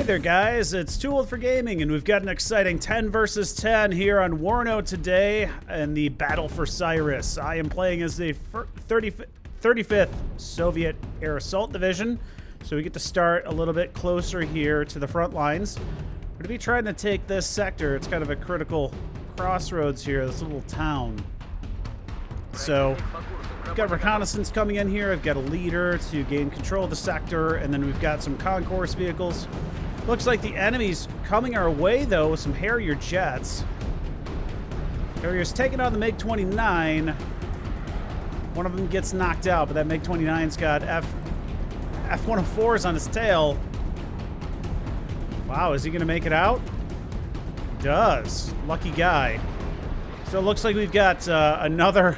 there guys, it's Too Old for Gaming and we've got an exciting 10 versus 10 here on WARNO today in the battle for Cyrus. I am playing as the 35th Soviet Air Assault Division, so we get to start a little bit closer here to the front lines. We're going to be trying to take this sector. It's kind of a critical crossroads here, this little town. So we've got reconnaissance coming in here. I've got a leader to gain control of the sector, and then we've got some concourse vehicles. Looks like the enemy's coming our way, though, with some Harrier jets. Harrier's taking on the MiG-29. One of them gets knocked out, but that MiG-29's got F-104s on his tail. Wow, is he going to make it out? He does. Lucky guy. So it looks like we've got another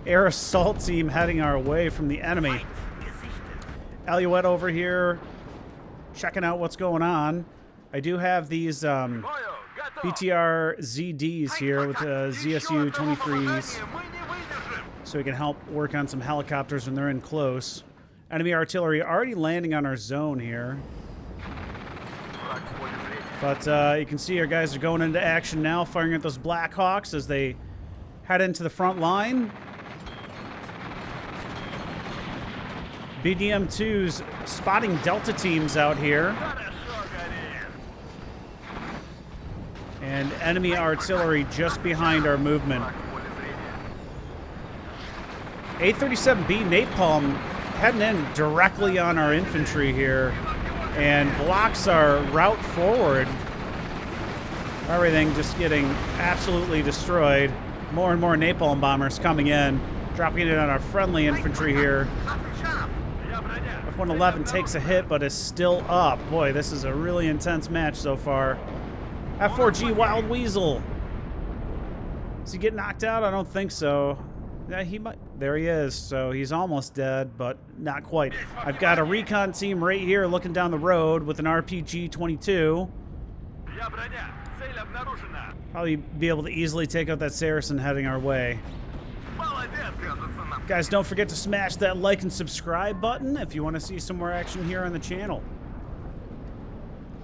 air assault team heading our way from the enemy. Alouette over here checking out what's going on. I do have these BTR ZDs here with ZSU 23s, so we can help work on some helicopters when they're in close. Enemy artillery already landing on our zone here. But you can see our guys are going into action now, firing at those Black Hawks as they head into the front line. BDM-2's spotting Delta teams out here. And enemy artillery just behind our movement. A-37B napalm heading in directly on our infantry here and blocks our route forward. Everything just getting absolutely destroyed. More and more napalm bombers coming in, dropping it on our friendly infantry here. F-111 takes a hit, but is still up. Boy, this is a really intense match so far. F-4G Wild Weasel. Does he get knocked out? I don't think so. Yeah, he might. There he is. So he's almost dead, but not quite. I've got a recon team right here looking down the road with an RPG-22. Probably be able to easily take out that Saracen heading our way. Guys, don't forget to smash that like and subscribe button if you want to see some more action here on the channel.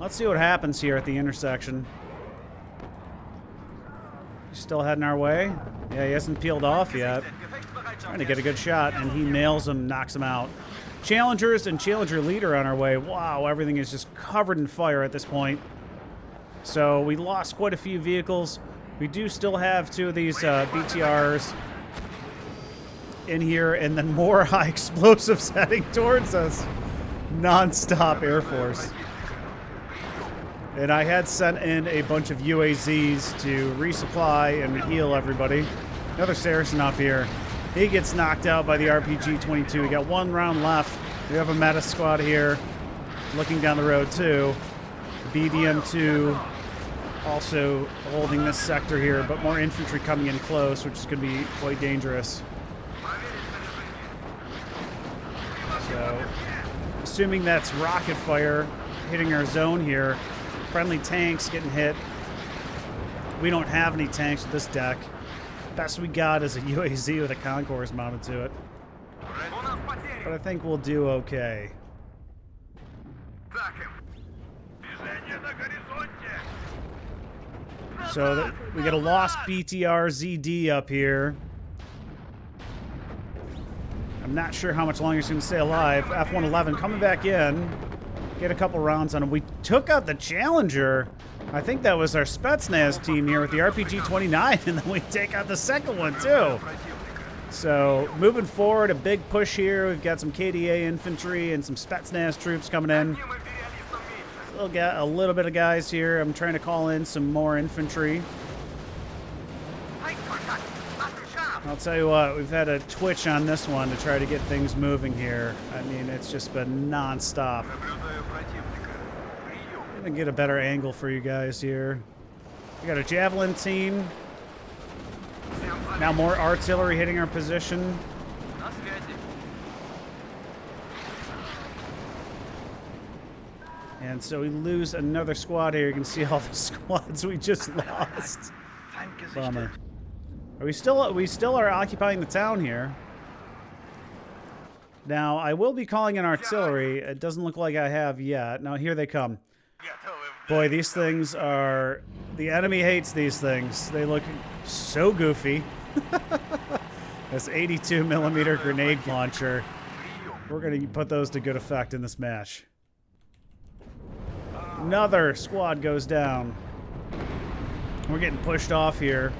Let's see what happens here at the intersection. He's still heading our way. Yeah, he hasn't peeled off yet. Trying to get a good shot, and he nails him, knocks him out. Challengers and Challenger leader on our way. Wow, everything is just covered in fire at this point. So we lost quite a few vehicles. We do still have two of these BTRs in here, and then more high explosives heading towards us. Non-stop Air Force. And I had sent in a bunch of UAZs to resupply and heal everybody. Another Saracen up here. He gets knocked out by the RPG-22. We got one round left. We have a meta squad here looking down the road too. BDM-2 also holding this sector here, but more infantry coming in close, which is going to be quite dangerous. So, assuming that's rocket fire hitting our zone here. Friendly tanks getting hit. We don't have any tanks with this deck. Best we got is a UAZ with a concourse mounted to it. But I think we'll do okay. So we got a lost BTR ZD up here. I'm not sure how much longer he's going to stay alive. F-111 coming back in. Get a couple rounds on him. We took out the Challenger. I think that was our Spetsnaz team here with the RPG-29, and then we take out the second one too. So moving forward, a big push here. We've got some KDA infantry and some Spetsnaz troops coming in. Still got a little bit of guys here. I'm trying to call in some more infantry. I'll tell you what, we've had a twitch on this one to try to get things moving here. I mean, it's just been non-stop. I'm gonna get a better angle for you guys here. We got a Javelin team. Now more artillery hitting our position. And so we lose another squad here. You can see all the squads we just lost. Bummer. We still are occupying the town here. Now, I will be calling in artillery. It doesn't look like I have yet. Now, here they come. Boy, these things are... The enemy hates these things. They look so goofy. This 82mm grenade launcher. We're going to put those to good effect in this match. Another squad goes down. We're getting pushed off here.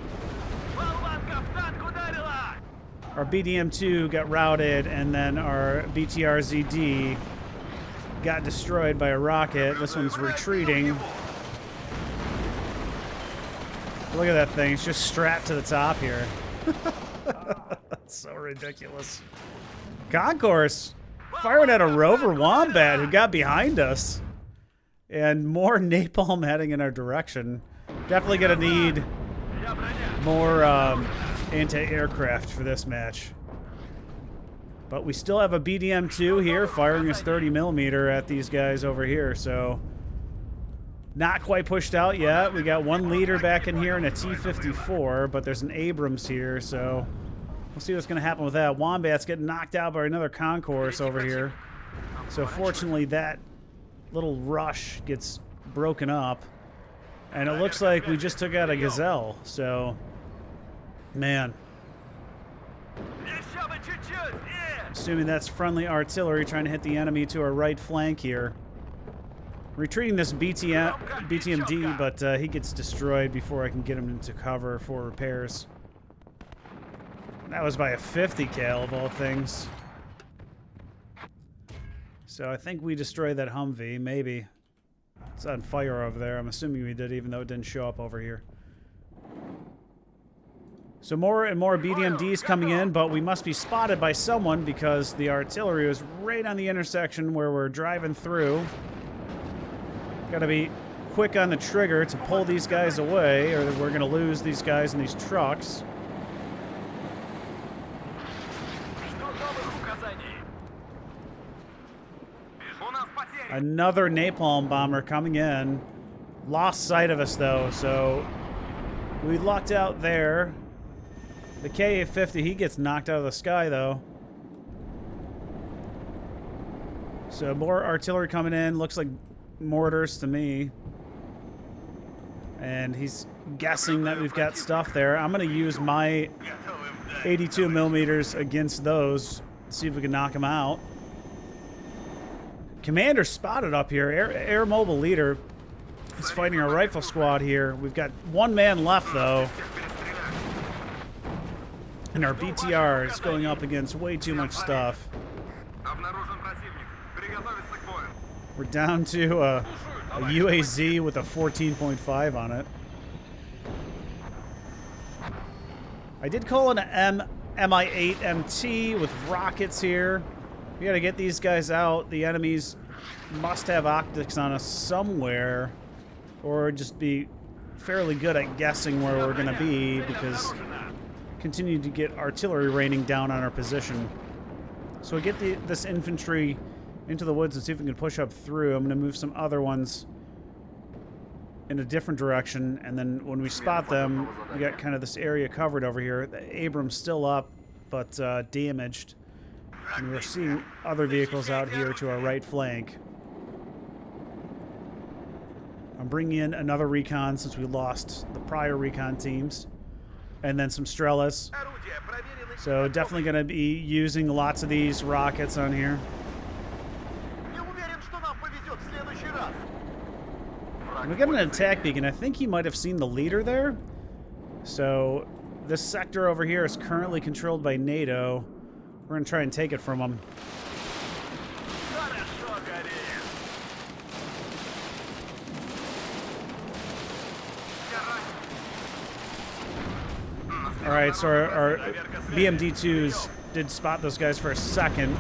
Our BDM-2 got routed, and then our BTR-ZD got destroyed by a rocket. This one's retreating. Look at that thing. It's just strapped to the top here. That's so ridiculous. Concourse firing at a rover wombat who got behind us. And more napalm heading in our direction. Definitely going to need more anti-aircraft for this match. But we still have a BDM-2 here firing his 30mm at these guys over here, so not quite pushed out yet. We got one leader back in here and a T-54, but there's an Abrams here, so we'll see what's going to happen with that. Wombat's getting knocked out by another concourse over here. So fortunately that little rush gets broken up. And it looks like we just took out a Gazelle, so man. Assuming that's friendly artillery trying to hit the enemy to our right flank here. Retreating this BTMD, but he gets destroyed before I can get him into cover for repairs. That was by a 50 cal of all things. So I think we destroyed that Humvee, maybe. It's on fire over there. I'm assuming we did, even though it didn't show up over here. So more and more BDMDs coming in, but we must be spotted by someone because the artillery was right on the intersection where we're driving through. Gotta be quick on the trigger to pull these guys away, or we're gonna lose these guys in these trucks. Another napalm bomber coming in. Lost sight of us though, so we lucked out there. The Ka-50, he gets knocked out of the sky though. So more artillery coming in. Looks like mortars to me. And he's guessing that we've got stuff there. I'm going to use my 82mm against those. See if we can knock them out. Commander spotted up here. Air mobile leader is fighting our rifle squad here. We've got one man left though. And our BTR is going up against way too much stuff. We're down to a UAZ with a 14.5 on it. I did call in an MI-8 MT with rockets here. We gotta get these guys out. The enemies must have optics on us somewhere, or just be fairly good at guessing where we're gonna be, because continue to get artillery raining down on our position. So we get this infantry into the woods and see if we can push up through. I'm gonna move some other ones in a different direction, and then when we spot them, we got kind of this area covered over here. The Abrams still up, but damaged. And we're seeing other vehicles out here to our right flank. I'm bringing in another recon since we lost the prior recon teams. And then some Strelas. So definitely going to be using lots of these rockets on here. We got an attack beacon. I think he might have seen the leader there. So this sector over here is currently controlled by NATO. We're going to try and take it from them. Alright, so our BMD-2s did spot those guys for a second.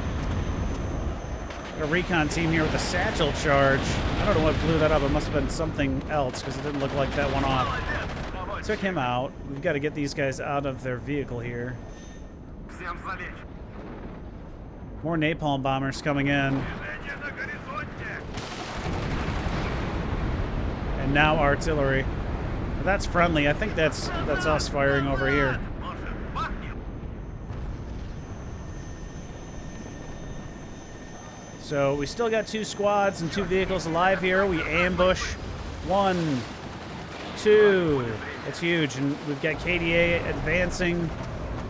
A recon team here with a satchel charge. I don't know what blew that up. It must have been something else because it didn't look like that went off. Took him out. We've got to get these guys out of their vehicle here. More napalm bombers coming in. And now artillery. That's friendly. I think that's us firing over here. So So we still got 2 squads and 2 vehicles alive here. We ambush 1, 2. That's huge. And we've got KDA advancing.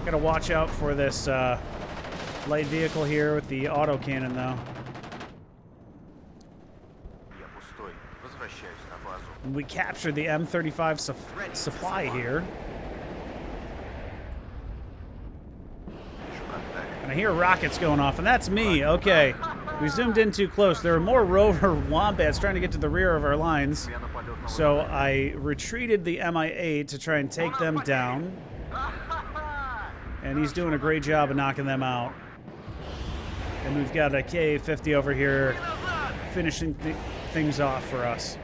Got to watch out for this light vehicle here with the autocannon, though. And we captured the M35 supply here. And I hear rockets going off, and that's me. Okay. We zoomed in too close. There were more rover wombats trying to get to the rear of our lines. So I retreated the MI8 to try and take them down. And he's doing a great job of knocking them out. And we've got a K-50 over here finishing things off for us.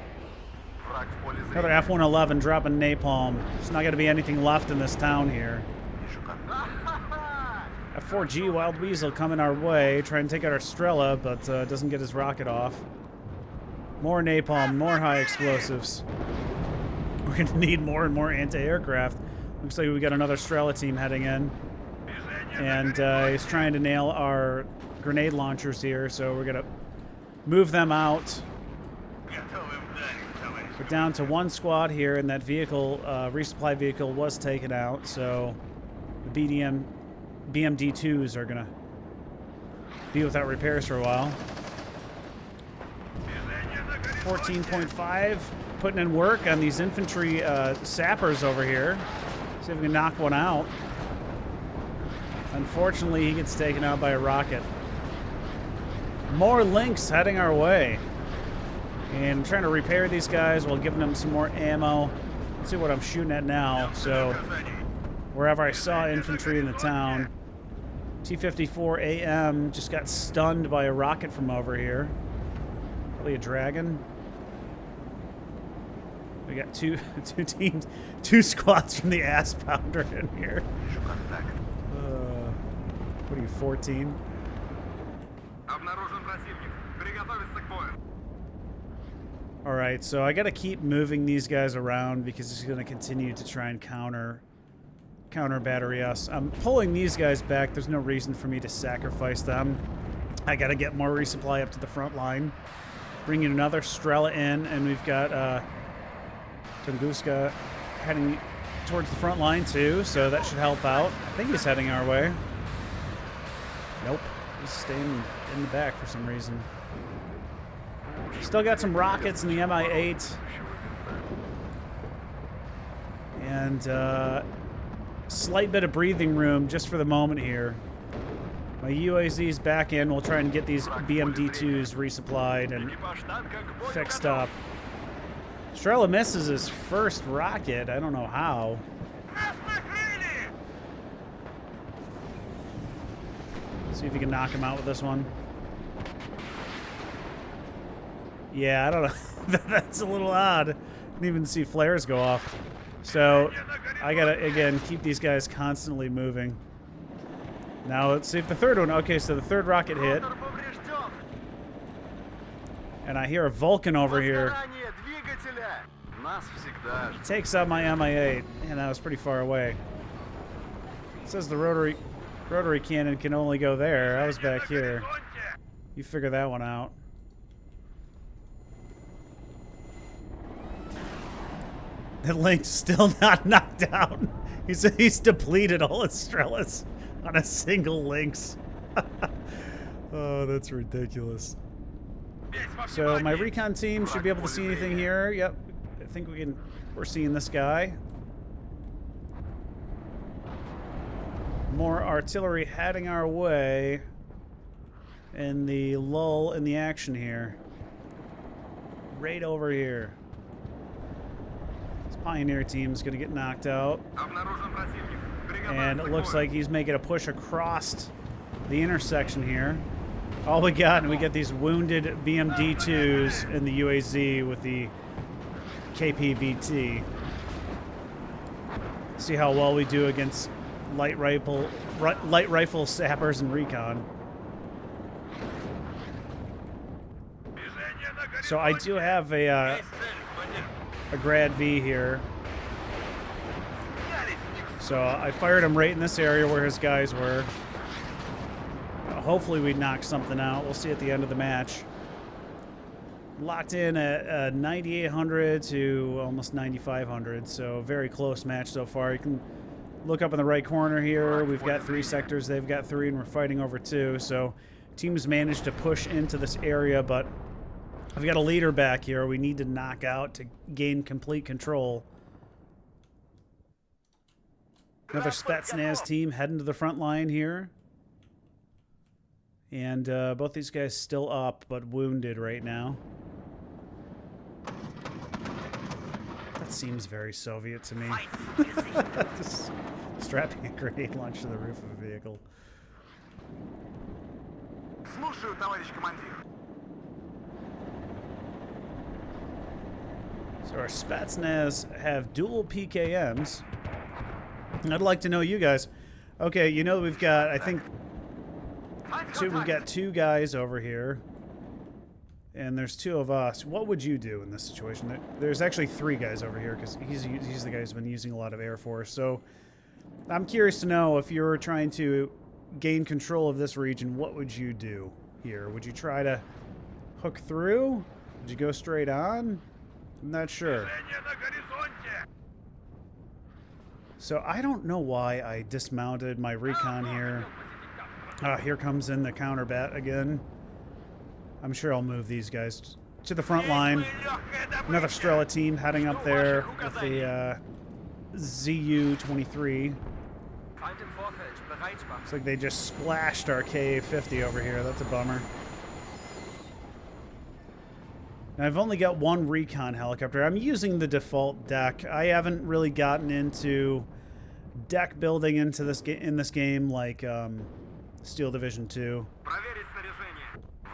Another F-111 dropping napalm. There's not going to be anything left in this town here. F-4G Wild Weasel coming our way, trying to take out our Strela, but doesn't get his rocket off. More napalm, more high explosives. We're going to need more and more anti-aircraft. Looks like we got another Strela team heading in. And he's trying to nail our grenade launchers here, so we're going to move them out. We're down to 1 squad here, and that vehicle, resupply vehicle, was taken out, so the BMD-2s are going to be without repairs for a while. 14.5, putting in work on these infantry sappers over here. See if we can knock one out. Unfortunately, he gets taken out by a rocket. More links heading our way. And I'm trying to repair these guys while giving them some more ammo. Let's see what I'm shooting at now. So, wherever I saw infantry in the town, T-54AM just got stunned by a rocket from over here. Probably a Dragon. We got two teams, 2 squads from the ass pounder in here. What are you, 14? Alright, so I gotta keep moving these guys around because he's gonna continue to try and counter battery us. I'm pulling these guys back. There's no reason for me to sacrifice them. I gotta get more resupply up to the front line. Bringing another Strela in, and we've got Tunguska heading towards the front line too, so that should help out. I think he's heading our way. Nope, he's staying in the back for some reason. Still got some rockets in the Mi-8. And slight bit of breathing room just for the moment here. My UAZ's back in. We'll try and get these BMD-2s resupplied and fixed up. Strela misses his first rocket. I don't know how. See if you can knock him out with this one. Yeah, I don't know. That's a little odd. Didn't even see flares go off. So I gotta, again, keep these guys constantly moving. Now let's see if the third one, okay, so the third rocket hit. And I hear a Vulcan over here. He takes out my Mi-8. Man, that was pretty far away. It says the rotary cannon can only go there. I was back here. You figure that one out. That Link's still not knocked out. He's depleted all his Strelas on a single Lynx. Oh, that's ridiculous. So my recon team should be able to see anything here. Yep, I think we're seeing this guy. More artillery heading our way in the lull in the action here. Right over here. This Pioneer team's gonna get knocked out. And it looks like he's making a push across the intersection here. All we got, and we get these wounded BMD-2s in the UAZ with the KPVT. See how well we do against light rifle sappers and recon. So I do have a Grad V here. So I fired him right in this area where his guys were. hopefully we knock something out. We'll see at the end of the match. Locked in at 9,800 to almost 9,500, so very close match so far. You can look up in the right corner here. We've got 3 sectors, they've got 3, and we're fighting over 2. So teams managed to push into this area, but I've got a leader back here we need to knock out to gain complete control. Another Spetsnaz team heading to the front line here. And both these guys still up, but wounded right now. That seems very Soviet to me. Just strapping a grenade launch to the roof of a vehicle. So our Spetsnaz have dual PKMs. I'd like to know you guys. Okay, you know we've got, I think, we've got 2 guys over here. And there's 2 of us. What would you do in this situation? There's actually 3 guys over here because he's the guy who's been using a lot of Air Force. So I'm curious to know, if you're trying to gain control of this region, what would you do here? Would you try to hook through? Would you go straight on? I'm not sure. So I don't know why I dismounted my recon here. Here comes in the counter bat again. I'm sure I'll move these guys to the front line. Another Strela team heading up there with the ZU-23. Looks like they just splashed our Ka-50 over here. That's a bummer. Now, I've only got 1 recon helicopter. I'm using the default deck. I haven't really gotten into deck building into this in this game like Steel Division 2.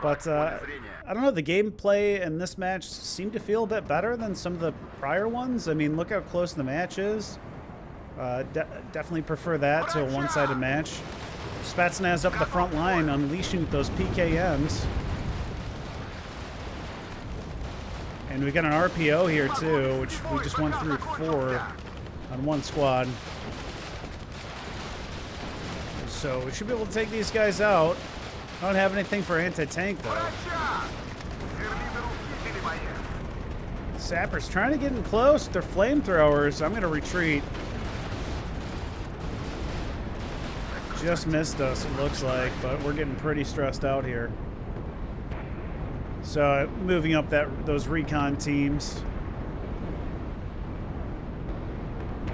But I don't know, the gameplay in this match seemed to feel a bit better than some of the prior ones. I mean, look how close the match is. Definitely prefer that to a one-sided match. Spetsnaz up the front line, unleashing those PKMs. And we got an RPO here too, which we just went through 4 on 1 squad. So we should be able to take these guys out. I don't have anything for anti-tank though. Sappers trying to get in close. They're flamethrowers. I'm going to retreat. Just missed us, it looks like, but we're getting pretty stressed out here. So moving up those recon teams.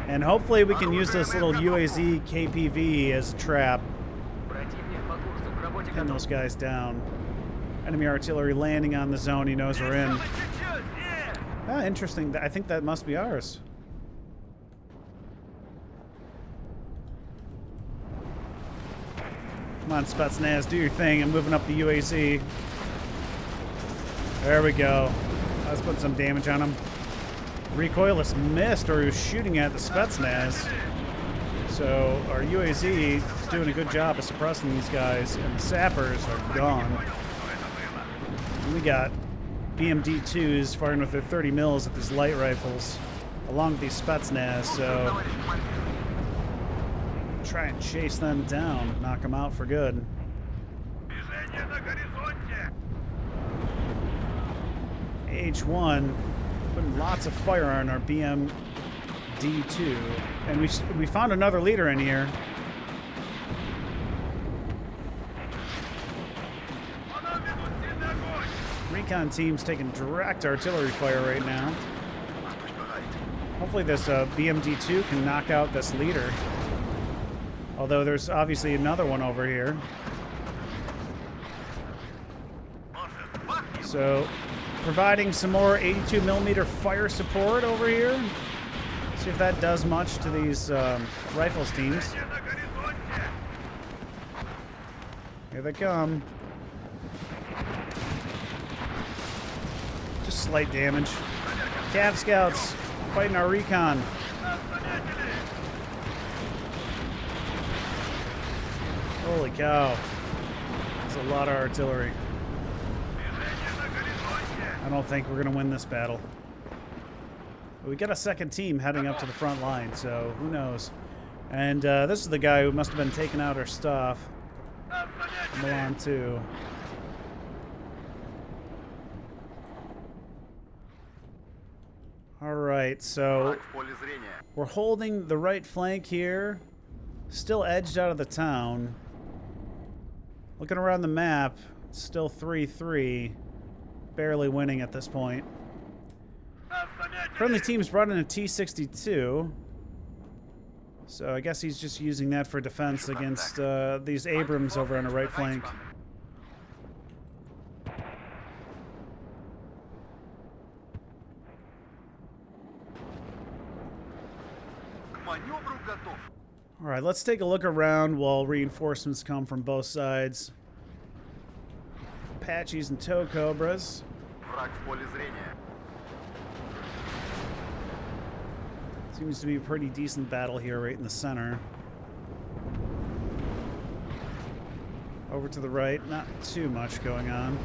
And hopefully we can use this little UAZ KPV as a trap. Pin those guys down. Enemy artillery landing on the zone he knows we're in. Ah, interesting. I think that must be ours. Come on, Spetsnaz, do your thing. I'm moving up the UAZ. There we go. Let's put some damage on him. Recoilless missed, or he was shooting at the Spetsnaz. So our UAZ is doing a good job of suppressing these guys, and the sappers are gone. And we got BMD-2s firing with their 30 mils at these light rifles, along with these Spetsnaz, so try and chase them down, knock them out for good. H1 putting lots of fire on our BMD-2, and we found another leader in here. Recon team's taking direct artillery fire right now. Hopefully this BMD-2 can knock out this leader. Although there's obviously another one over here. So providing some more 82mm fire support over here. See if that does much to these rifles teams. Here they come. Just slight damage. Cav scouts fighting our recon. Holy cow. That's a lot of artillery. I don't think we're going to win this battle. But we got a second team heading up to the front line, so who knows. And this is the guy who must have been taking out our stuff. Milan too. Alright, so we're holding the right flank here. Still edged out of the town. Looking around the map, still 3-3. Barely winning at this point. Friendly team's brought in a T-62. So I guess he's just using that for defense against these Abrams over on the right flank. Alright, let's take a look around while reinforcements come from both sides. Apaches and tow cobras. Seems to be a pretty decent battle here right in the center. Over to the right, not too much going on.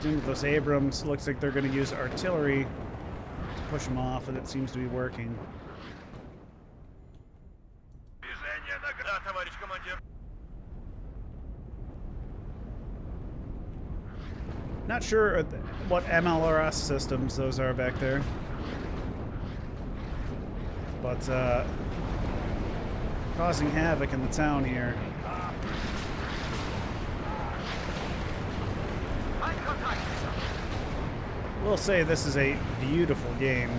With those Abrams, looks like they're going to use artillery to push them off, and it seems to be working. Not sure what MLRS systems those are back there. But, causing havoc in the town here. We'll say this is a beautiful game.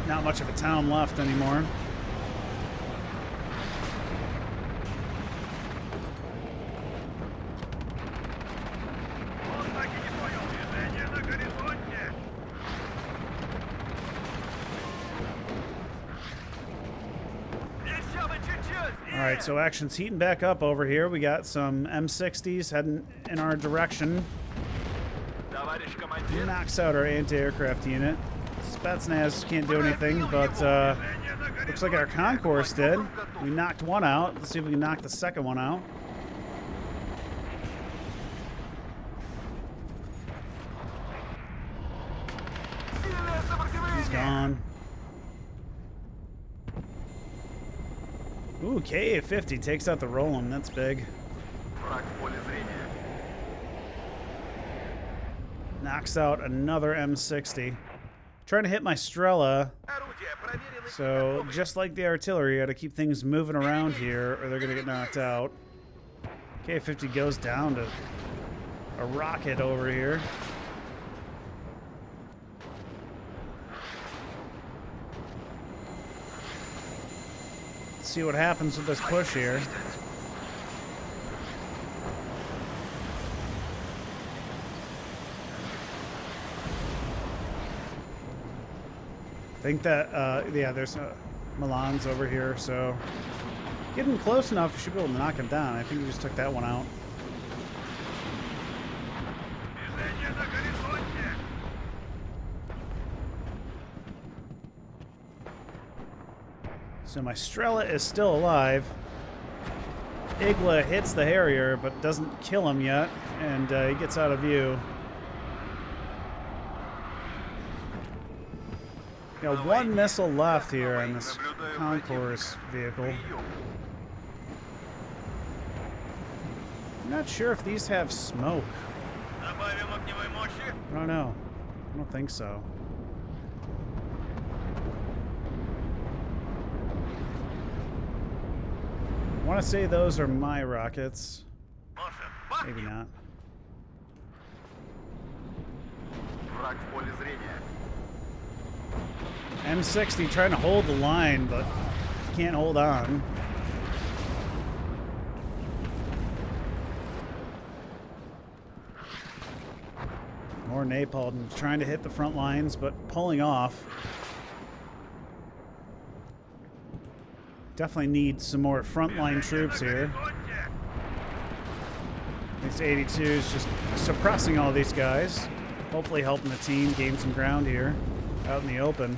Not much of a town left anymore. Alright, so action's heating back up over here. We got some M60s heading in our direction. Knocks out our anti-aircraft unit. Spetsnaz can't do anything, but looks like our concourse did. We knocked one out. Let's see if we can knock the second one out. He's gone. Ooh, KA-50 takes out the Roland. That's big. Knocks out another M60. Trying to hit my Strela. So, just like the artillery, you gotta keep things moving around here or they're gonna get knocked out. KA-50 goes down to a rocket over here. See what happens with this push here. I think that, yeah, there's Milan's over here, so getting close enough, we should be able to knock him down. I think we just took that one out. So my Strela is still alive. Igla hits the Harrier, but doesn't kill him yet, and he gets out of view. Got one missile left here on this concourse vehicle. I'm not sure if these have smoke. I don't know. I don't think so. I want to say those are my rockets. Maybe not. M60 trying to hold the line, but can't hold on. More napalm trying to hit the front lines, but pulling off. Definitely need some more frontline troops here. This 82 is just suppressing all these guys. Hopefully helping the team gain some ground here out in the open.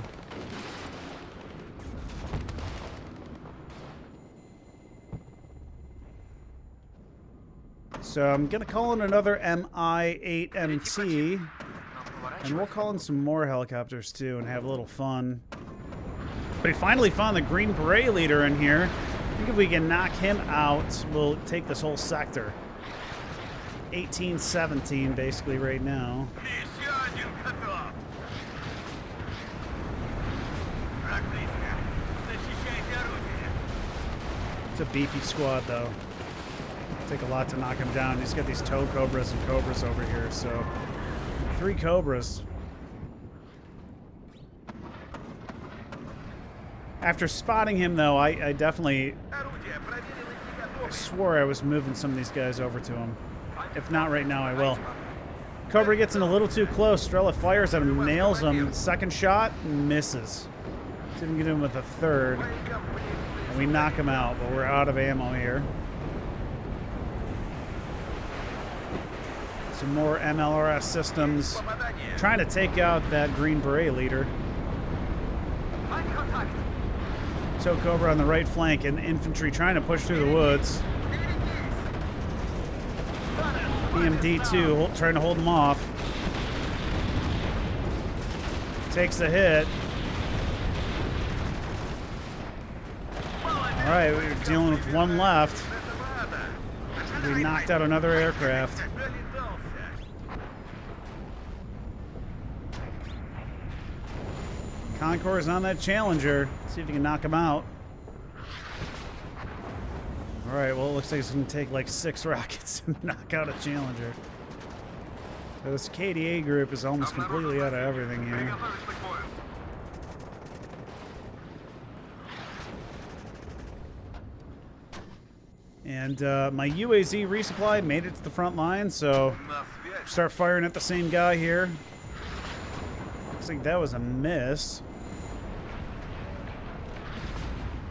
So I'm going to call in another MI-8MT. And we'll call in some more helicopters too and have a little fun. We finally found the Green Beret leader in here. I think if we can knock him out, we'll take this whole sector. 18-17 basically right now. It's a beefy squad, though. Take a lot to knock him down. He's got these tow cobras and cobras over here, so 3 cobras. After spotting him, though, I definitely swore I was moving some of these guys over to him. If not right now, I will. Cobra gets in a little too close. Strela fires at him, nails him. Second shot, misses. See if we can get him with a third. And we knock him out, but we're out of ammo here. Some more MLRS systems. Trying to take out that Green Beret leader. So Cobra on the right flank and infantry trying to push through the woods. BMD-2 trying to hold them off. Takes a hit. Alright, we're dealing with one left. We knocked out another aircraft. Concord is on that Challenger. See if you can knock him out. Alright, well, it looks like it's going to take like 6 rockets to knock out a Challenger. So this KDA group is almost completely out of everything here. And my UAZ resupply made it to the front line, so start firing at the same guy here. Looks like that was a miss.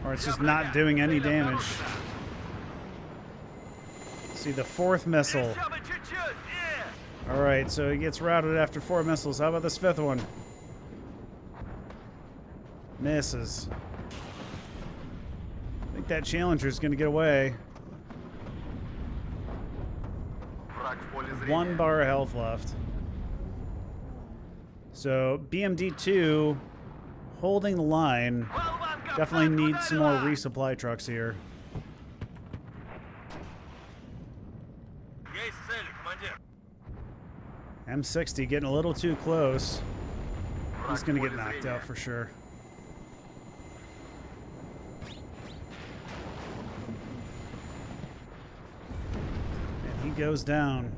Or it's just not doing any damage. See the 4th missile. Alright, so he gets routed after 4 missiles. How about this 5th one? Misses. I think that Challenger's gonna get away. 1 bar of health left. So BMD-2 holding the line. Definitely need some more resupply trucks here. M60 getting a little too close. He's gonna get knocked out for sure. And he goes down.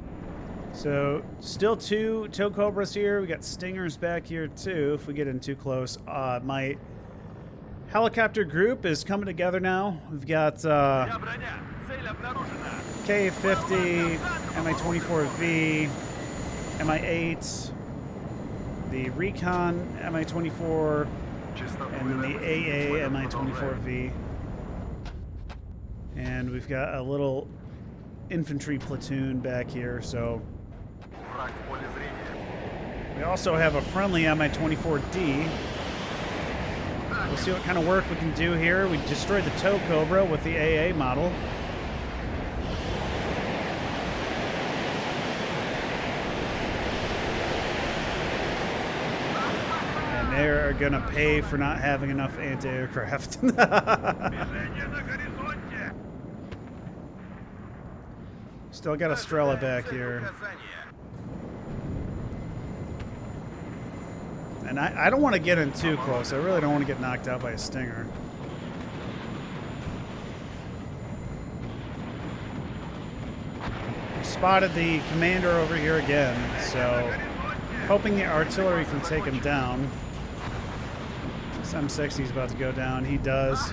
So still 2 tow cobras here. We got stingers back here too if we get in too close. My helicopter group is coming together now. We've got K-50, Mi-24V, Mi-8, the Recon Mi-24, and then the AA Mi-24V. And we've got a little infantry platoon back here, so we also have a friendly Mi-24D. We'll see what kind of work we can do here. We destroyed the tow cobra with the AA model. And they're gonna pay for not having enough anti-aircraft. Still got a Strela back here. And I don't want to get in too close. I really don't want to get knocked out by a Stinger. Spotted the commander over here again, so hoping the artillery can take him down. This M60 is about to go down. He does.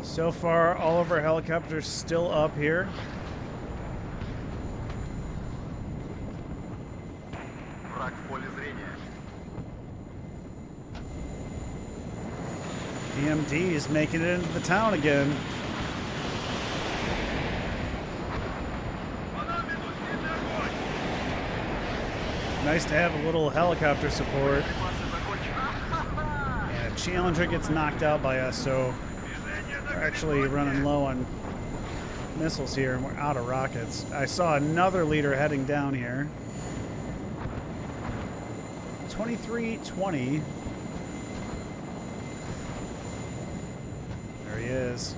So far, all of our helicopters still up here. BMD is making it into the town again. Nice to have a little helicopter support. Yeah, Challenger gets knocked out by us, so we're actually running low on missiles here, and we're out of rockets. I saw another leader heading down here. 2320. There he is.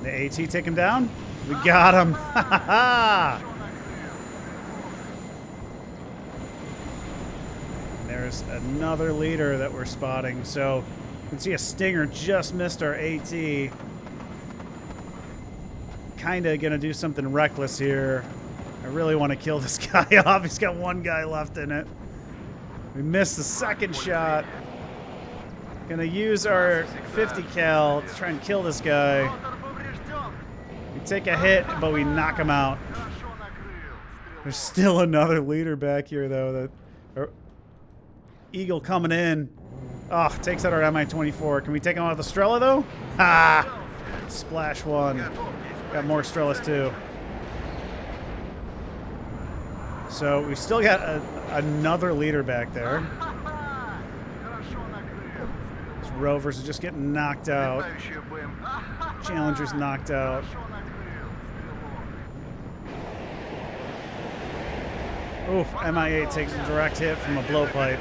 The AT take him down? We got him. There's another leader that we're spotting. So you can see a Stinger just missed our AT. Kind of going to do something reckless here. I really want to kill this guy off. He's got one guy left in it. We missed the second shot. Gonna use our 50 cal to try and kill this guy. We take a hit, but we knock him out. There's still another leader back here, though. Eagle coming in. Oh, takes out our Mi-24. Can we take him out of the Strela, though? Ha! Splash one. Got more Strelas, too. So we still got another leader back there. These Rovers are just getting knocked out. Challenger's knocked out. Oof, Mi-8 takes a direct hit from a blowpipe.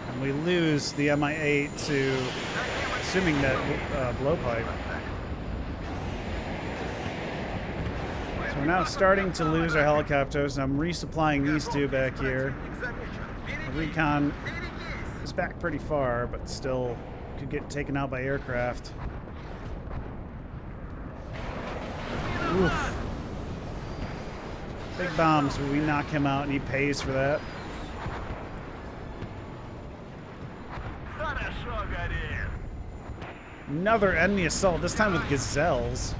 And we lose the Mi-8 to, assuming that blowpipe. So we're now starting to lose our helicopters. I'm resupplying these two back here. The recon is back pretty far, but still could get taken out by aircraft. Oof. Big bombs, but we knock him out and he pays for that. Another enemy assault, this time with Gazelles.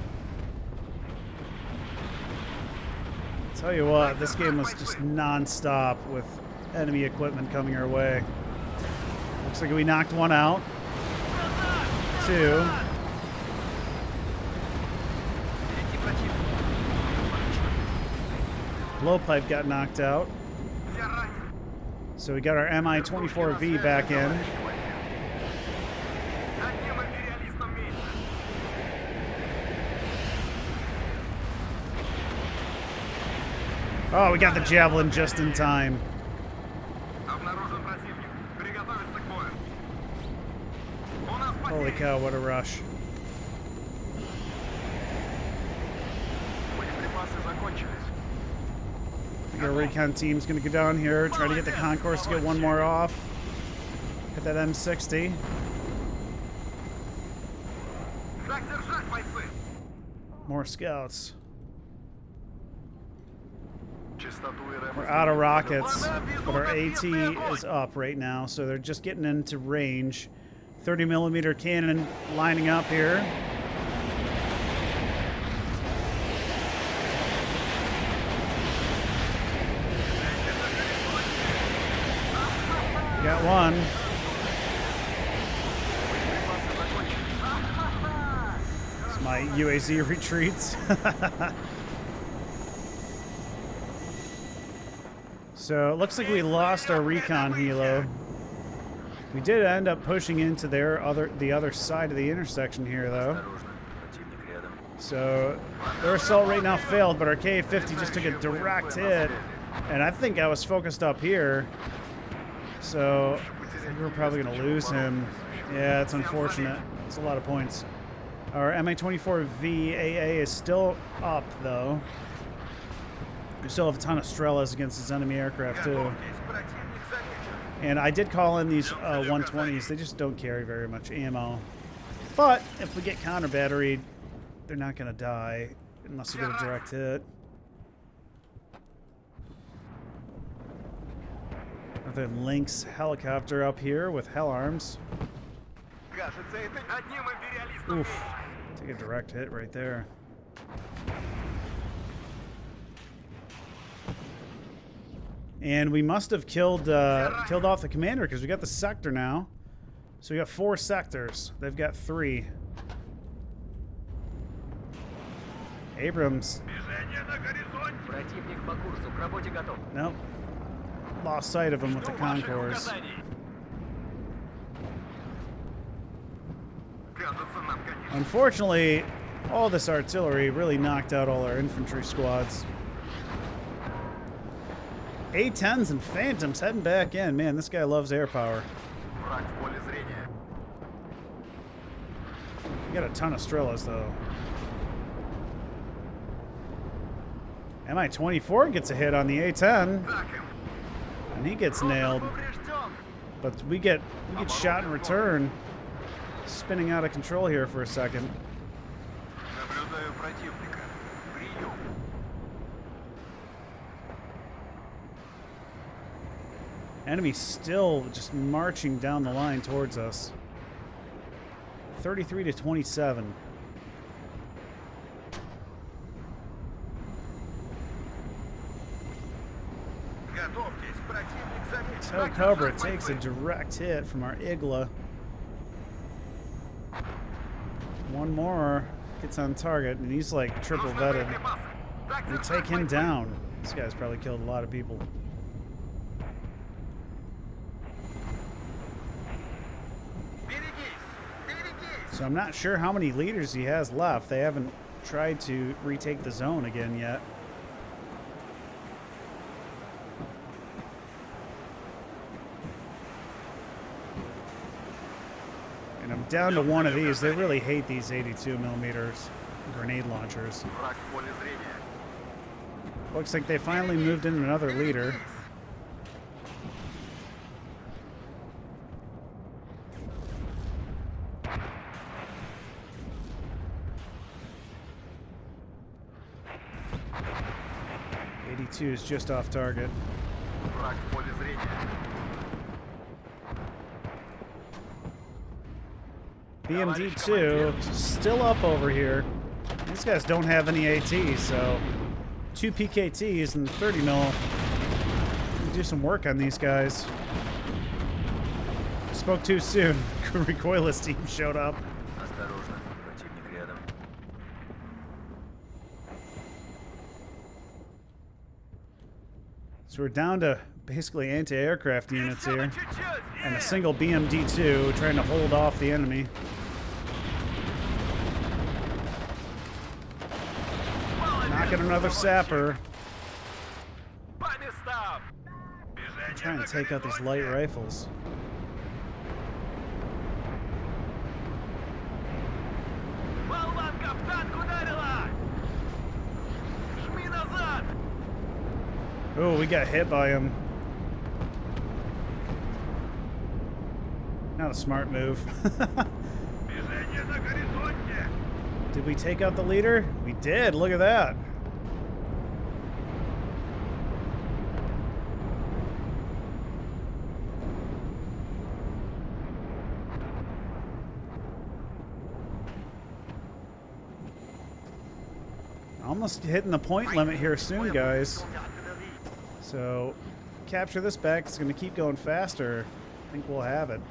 Tell you what, this game was just non-stop with enemy equipment coming our way. Looks like we knocked one out. Two. Blowpipe got knocked out. So we got our Mi-24V back in. Oh, we got the Javelin just in time. Holy cow, what a rush. Our recon team's going to go down here, try to get the Concourse to get one more off. Get that M60. More scouts. We're out of rockets, but our AT is up right now, so they're just getting into range. 30mm cannon lining up here. Got one. It's my UAZ retreats. So it looks like we lost our recon helo. We did end up pushing into the other side of the intersection here, though. So their assault right now failed, but our Ka-50 just took a direct hit, and I think I was focused up here. So I think we're probably going to lose him. Yeah, it's unfortunate. It's a lot of points. Our Mi-24V AA is still up, though. We still have a ton of Strelas against this enemy aircraft, too. And I did call in these 120s. They just don't carry very much ammo. But if we get counter-batteried, they're not going to die unless we get a direct hit. Another Lynx helicopter up here with hell arms. Oof. Take a direct hit right there. And we must have killed off the commander because we got the sector now. So we got 4 sectors. They've got 3. Abrams. Nope. Lost sight of him with the Concourse. Unfortunately, All this artillery really knocked out all our infantry squads. A-10s and Phantoms heading back in. Man, this guy loves air power. We got a ton of Strellas, though. Mi-24 gets a hit on the A-10. And he gets nailed. But we get shot in return. Spinning out of control here for a second. Enemy still just marching down the line towards us. 33 to 27. So Cobra takes a direct hit from our Igla. One more gets on target, and he's like triple vetted. We take him down. This guy's probably killed a lot of people. So I'm not sure how many leaders he has left. They haven't tried to retake the zone again yet. And I'm down to one of these. They really hate these 82mm grenade launchers. Looks like they finally moved in another leader. Is just off target. BMD-2 still up over here. These guys don't have any ATs, so 2 PKTs and 30 mil. Do some work on these guys. Spoke too soon. Recoilless team showed up. So we're down to basically anti-aircraft units here, and a single BMD-2 trying to hold off the enemy. Knocking another sapper. Trying to take out these light rifles. Oh, we got hit by him. Not a smart move. Did we take out the leader? We did. Look at that. Almost hitting the point limit here soon, guys. So, capture this back. It's going to keep going faster. I think we'll have it.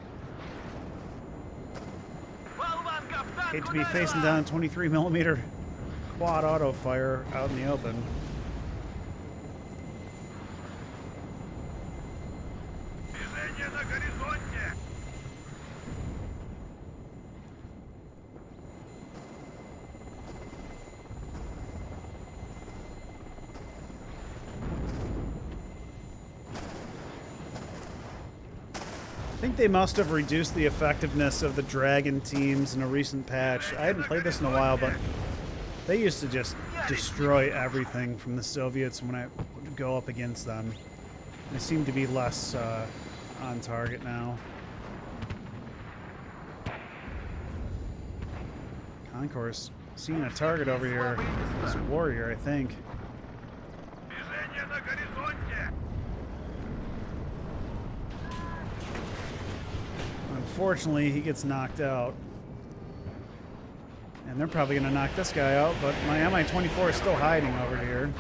Hate to be facing down 23mm quad auto fire out in the open. I think they must have reduced the effectiveness of the Dragon teams in a recent patch. I hadn't played this in a while, but they used to just destroy everything from the Soviets when I would go up against them. They seem to be less on target now. Concourse, seeing a target over here. This warrior, I think. Unfortunately, he gets knocked out. And they're probably going to knock this guy out, but my Mi-24 is still hiding over here.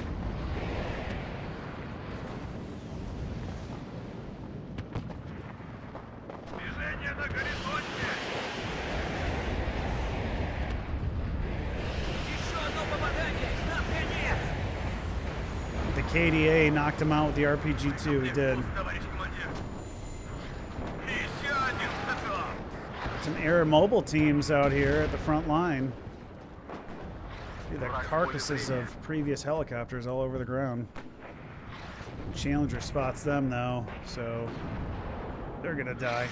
The KDA knocked him out with the RPG-2, he did. Some air mobile teams out here at the front line. See the carcasses of previous helicopters all over the ground. Challenger spots them though, so they're gonna die.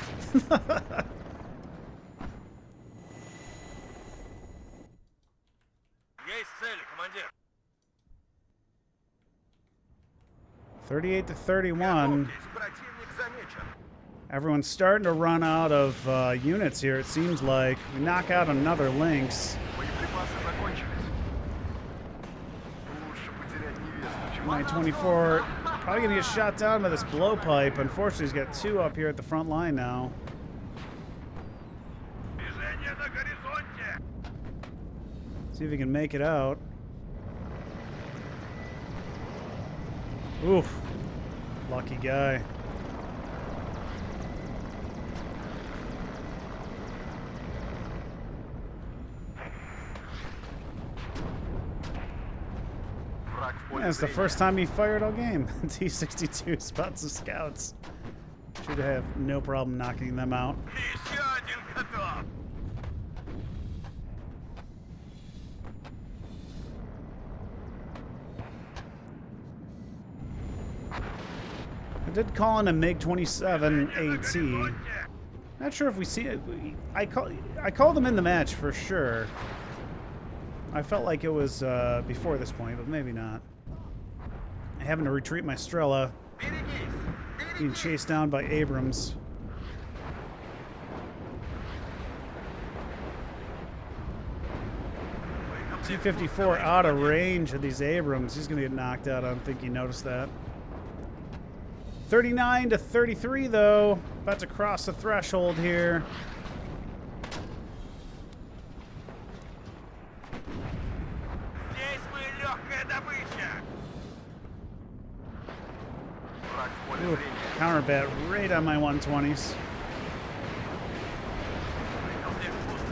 Есть цель, командир. 38 to 31. Противник замечен. Everyone's starting to run out of units here, it seems like. We knock out another Lynx. Боеприпасы закончились. Лучше потерять невесту, чем 924 probably gonna get shot down by this blowpipe. Unfortunately, he's got two up here at the front line now. Движение на горизонте. See if he can make it out. Oof. Lucky guy. That's the first time he fired all game. T-62 spots the scouts. Should have no problem knocking them out. Еще один готов. I did call in a MiG-27 AT. Not sure if we see it. I called him in the match for sure. I felt like it was before this point, but maybe not. Having to retreat my Strela, being chased down by Abrams. T-54 out of range of these Abrams. He's going to get knocked out. I don't think you noticed that. 39 to 33, though. About to cross the threshold here. Здесь мы легкая добыча. Враг в поле Ooh, зрения. counterbat right on my 120s.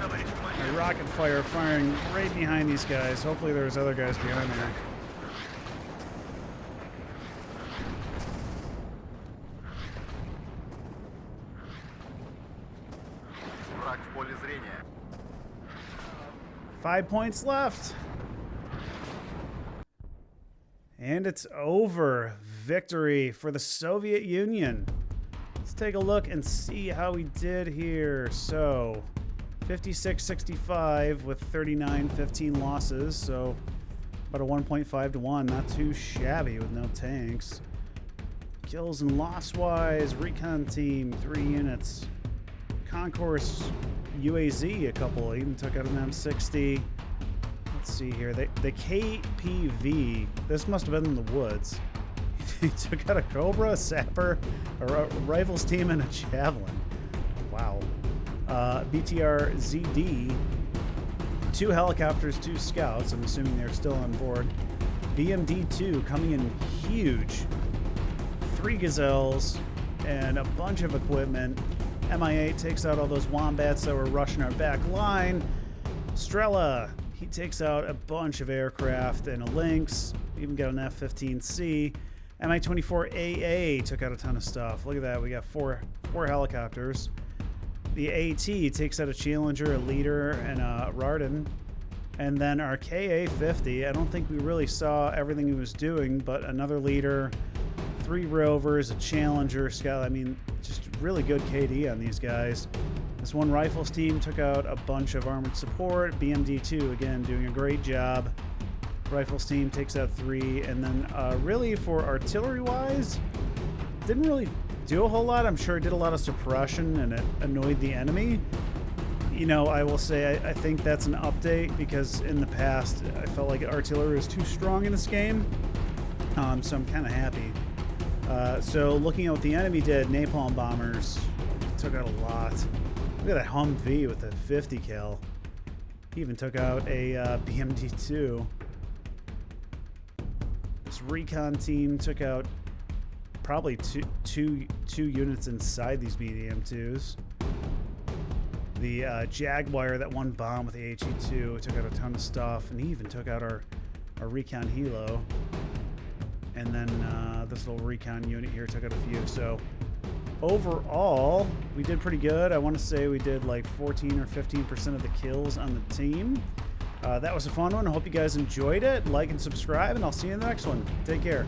Товарищ My командир. rocket fire firing right behind these guys. Hopefully there's other guys behind there. Враг в поле зрения. 5 points left. And it's over. Victory for the Soviet Union. Let's take a look and see how we did here. So, 56-65 with 39-15 losses. So, about a 1.5 to 1. Not too shabby with no tanks. Kills and loss-wise, recon team, 3 units. Concourse UAZ, a couple. Even took out an M60. Let's see here. The KPV. This must have been in the woods. He took out a Cobra, a Sapper, a rifles team, and a Javelin. Wow. BTR ZD. 2 helicopters, 2 scouts. I'm assuming they're still on board. BMD-2 coming in huge. 3 Gazelles and a bunch of equipment. MI8 takes out all those wombats that were rushing our back line. Strela, he takes out a bunch of aircraft and a Lynx. Even got an F-15C. Mi-24AA took out a ton of stuff. Look at that, we got four helicopters. The AT takes out a Challenger, a Leader, and a Rardin. And then our KA-50, I don't think we really saw everything he was doing, but another Leader, 3 Rovers, a Challenger, Scout. I mean, just really good KD on these guys. This one rifles team took out a bunch of armored support. BMD-2, again, doing a great job. Rifles team takes out 3. And then really for artillery-wise, didn't really do a whole lot. I'm sure it did a lot of suppression and it annoyed the enemy. You know, I will say I think that's an update because in the past I felt like artillery was too strong in this game. So I'm kind of happy. So looking at what the enemy did, napalm bombers took out a lot. Look at that Humvee with a 50 cal. He even took out a BMD-2. This recon team took out probably two units inside these BDM-2s. The Jaguar, that one bomb with the HE-2, took out a ton of stuff, and he even took out our recon helo. And then this little recon unit here took out a few. So overall, we did pretty good. I want to say we did like 14 or 15% of the kills on the team. That was a fun one. I hope you guys enjoyed it. Like and subscribe, and I'll see you in the next one. Take care.